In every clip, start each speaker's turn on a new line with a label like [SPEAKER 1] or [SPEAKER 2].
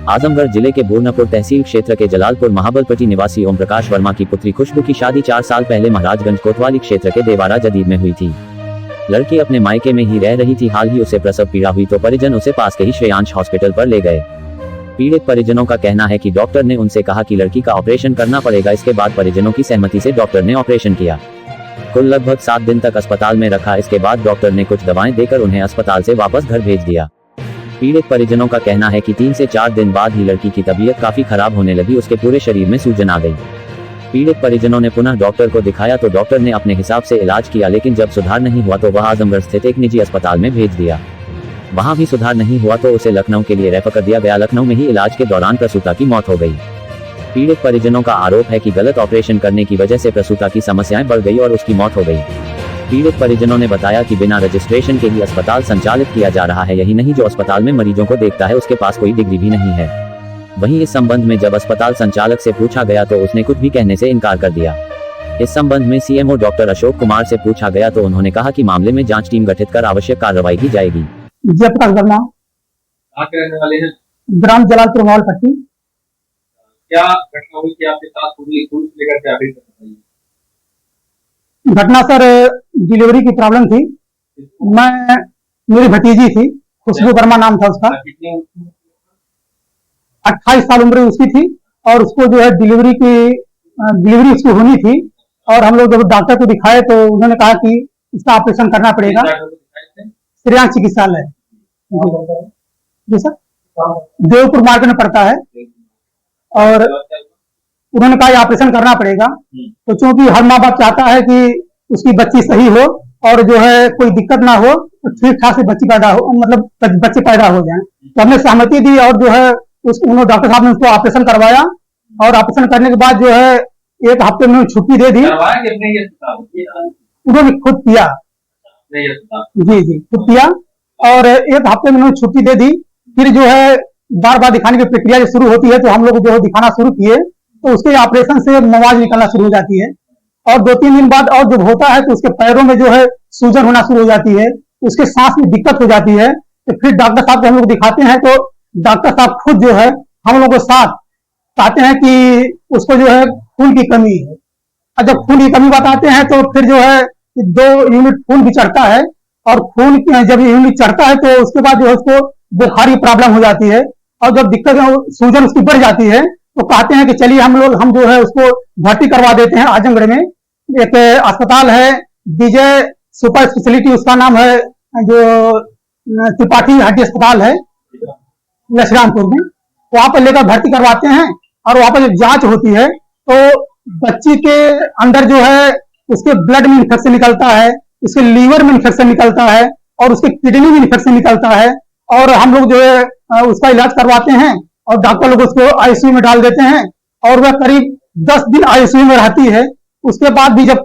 [SPEAKER 1] आजमगढ़ जिले के बोरनपुर तहसील क्षेत्र के जलालपुर महाबलपट्टी निवासी ओम प्रकाश वर्मा की पुत्री खुशबू की शादी 4 साल पहले महाराजगंज कोतवाली क्षेत्र के देवारा जदीद में हुई थी। लड़की अपने मायके में ही रह रही थी। हाल ही उसे प्रसव पीड़ा हुई तो परिजन उसे पास के ही श्रेयांश हॉस्पिटल पर ले गए। पीड़ित परिजनों का कहना है कि डॉक्टर ने उनसे कहा कि लड़की का ऑपरेशन करना पड़ेगा। इसके बाद परिजनों की सहमति से डॉक्टर ने ऑपरेशन किया। कुल लगभग 7 दिन तक अस्पताल में रखा। इसके बाद डॉक्टर ने कुछ दवाएं देकर उन्हें अस्पताल से वापस घर भेज दिया। पीड़ित परिजनों का कहना है कि 3 से 4 दिन बाद ही लड़की की तबीयत काफी खराब होने लगी। उसके पूरे शरीर में सूजन आ गई। पीड़ित परिजनों ने पुनः डॉक्टर को दिखाया तो डॉक्टर ने अपने हिसाब से इलाज किया, लेकिन जब सुधार नहीं हुआ तो वह आजमगढ़ स्थित एक निजी अस्पताल में भेज दिया। वहां भी सुधार नहीं हुआ तो उसे लखनऊ के लिए रेफर कर दिया गया। लखनऊ में ही इलाज के दौरान प्रसूता की मौत हो गई। पीड़ित परिजनों का आरोप है कि गलत ऑपरेशन करने की वजह से प्रसूता की समस्याएं बढ़ गई और उसकी मौत हो गई। पीड़ित परिजनों ने बताया कि बिना रजिस्ट्रेशन के ही अस्पताल संचालित किया जा रहा है। यही नहीं, जो अस्पताल में मरीजों को देखता है उसके पास कोई डिग्री भी नहीं है। वहीं इस संबंध में जब अस्पताल संचालक से पूछा गया तो उसने कुछ भी कहने से इनकार कर दिया। इस संबंध में सीएमओ डॉक्टर अशोक कुमार से पूछा गया तो उन्होंने कहा कि मामले में जांच टीम गठित कर आवश्यक कार्रवाई की जाएगी।
[SPEAKER 2] जयप्रकाश वर्मा,
[SPEAKER 3] रहने वाले हैं,
[SPEAKER 2] ग्राम जलालपुर महाबलपट्टी।
[SPEAKER 3] क्या घटना हुई थी आपके साथ? पूरी लेकर के अभी बताइए।
[SPEAKER 2] घटना सर डिलीवरी की प्रॉब्लम थी। मेरी भतीजी थी, खुशबू वर्मा नाम था उसका। 28 साल उम्र उसकी थी और उसको जो है डिलीवरी उसकी होनी थी। और हम लोग जब डॉक्टर को दिखाए तो उन्होंने कहा कि इसका ऑपरेशन करना पड़ेगा। श्रेयांश चिकित्सालय जी सर, देवपुर मार्केट में पड़ता है। और उन्होंने कहा ऑपरेशन करना पड़ेगा। तो चूंकि हर माँ बाप चाहता है कि उसकी बच्ची सही हो और जो है कोई दिक्कत ना हो, तो ठीक ठाक से बच्ची पैदा हो, मतलब बच्चे पैदा हो जाएं। तो हमने सहमति दी और जो है उन्होंने डॉक्टर साहब ने उसको ऑपरेशन करवाया। और ऑपरेशन करने के बाद जो है 1 हफ्ते में छुट्टी दे दी। उन्होंने खुद किया जी खुद किया और 1 हफ्ते में उन्होंने छुट्टी दे दी। फिर जो है बार बार दिखाने की प्रक्रिया जब शुरू होती है तो हम लोग जो है दिखाना शुरू किए तो उसके ऑपरेशन से मवाज निकलना शुरू हो जाती है। और 2-3 दिन बाद और जब होता है तो उसके पैरों में जो है सूजन होना शुरू हो जाती है, उसके सांस में दिक्कत हो जाती है। तो फिर डॉक्टर साहब को हम लोग दिखाते हैं तो डॉक्टर साहब खुद जो है हम लोग को साथ कहते हैं कि उसको जो है खून की कमी है। और जब खून की कमी बताते हैं तो फिर जो है 2 यूनिट खून भी चढ़ता है। और खून जब यूनिट चढ़ता है तो उसके बाद जो है उसको बुखार की प्रॉब्लम हो जाती है। और जब दिक्कत सूजन उसकी बढ़ जाती है तो कहते हैं कि चलिए हम जो है उसको भर्ती करवा देते हैं। आजमगढ़ में एक अस्पताल है विजय सुपर स्पेशलिटी, उसका नाम है, जो त्रिपाठी हड्डी अस्पताल है लक्ष्मीरामपुर में। वहां पर लेकर भर्ती करवाते हैं और वहां पर जब जांच होती है तो बच्ची के अंदर जो है उसके ब्लड में इन्फेक्शन निकलता है, उसके लीवर में इन्फेक्शन निकलता है और उसके किडनी में इन्फेक्शन निकलता है। और हम लोग जो है उसका इलाज करवाते हैं और डॉक्टर लोग उसको आईसीयू में डाल देते हैं और वह करीब 10 दिन आईसीयू में रहती है। उसके बाद भी जब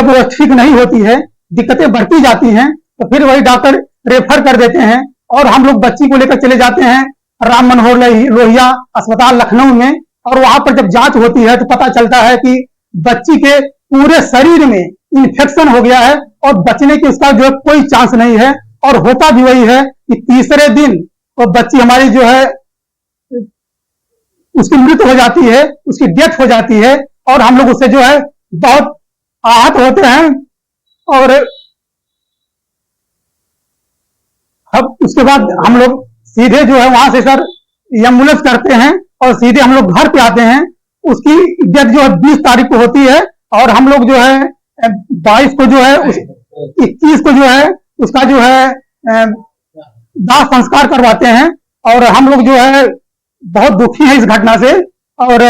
[SPEAKER 2] वह ठीक नहीं होती है, दिक्कतें बढ़ती जाती हैं, तो फिर वही डॉक्टर रेफर कर देते हैं और हम लोग बच्ची को लेकर चले जाते हैं राम मनोहर लोहिया अस्पताल लखनऊ में। और वहां पर जब जांच होती है तो पता चलता है कि बच्ची के पूरे शरीर में इन्फेक्शन हो गया है और बचने की उसका जो है कोई चांस नहीं है। और होता भी वही है कि तीसरे दिन तो बच्ची हमारी जो है उसकी मृत्यु हो जाती है, उसकी डेथ हो जाती है। और हम लोग उससे जो है बहुत आहत होते हैं। और अब उसके बाद हम लोग सीधे जो है वहां से सर एम्बुलेंस करते हैं और सीधे हम लोग घर पे आते हैं। उसकी डेथ जो है 20 तारीख को होती है और हम लोग जो है 22 को जो है 21 को जो है उसका जो है दाह संस्कार करवाते हैं। और हम लोग जो है बहुत दुखी है इस घटना से और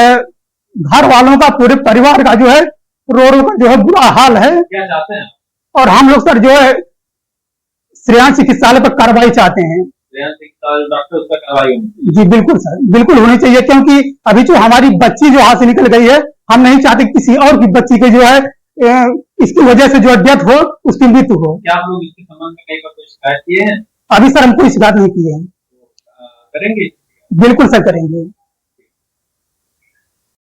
[SPEAKER 2] घर वालों का, पूरे परिवार का जो है रो का जो है बुरा हाल है।
[SPEAKER 3] क्या चाहते हैं?
[SPEAKER 2] और हम लोग सर जो है श्रेयांश चिकित्सालय पर कार्रवाई चाहते हैं।
[SPEAKER 3] डॉक्टर उसका कार्रवाई
[SPEAKER 2] जी बिल्कुल सर, बिल्कुल होनी चाहिए, क्योंकि अभी जो हमारी बच्ची जो हाथ से निकल गई है, हम नहीं चाहते किसी और की बच्ची के जो है इसकी वजह से जो डेथ हो, उसकी मृत्यु हो।
[SPEAKER 3] क्या आप लोग इसके संबंध में कहीं पर कोई शिकायत किए हैं?
[SPEAKER 2] अभी सर हम कोई शिकायत नहीं किए हैं।
[SPEAKER 3] करेंगे?
[SPEAKER 2] बिल्कुल सर करेंगे।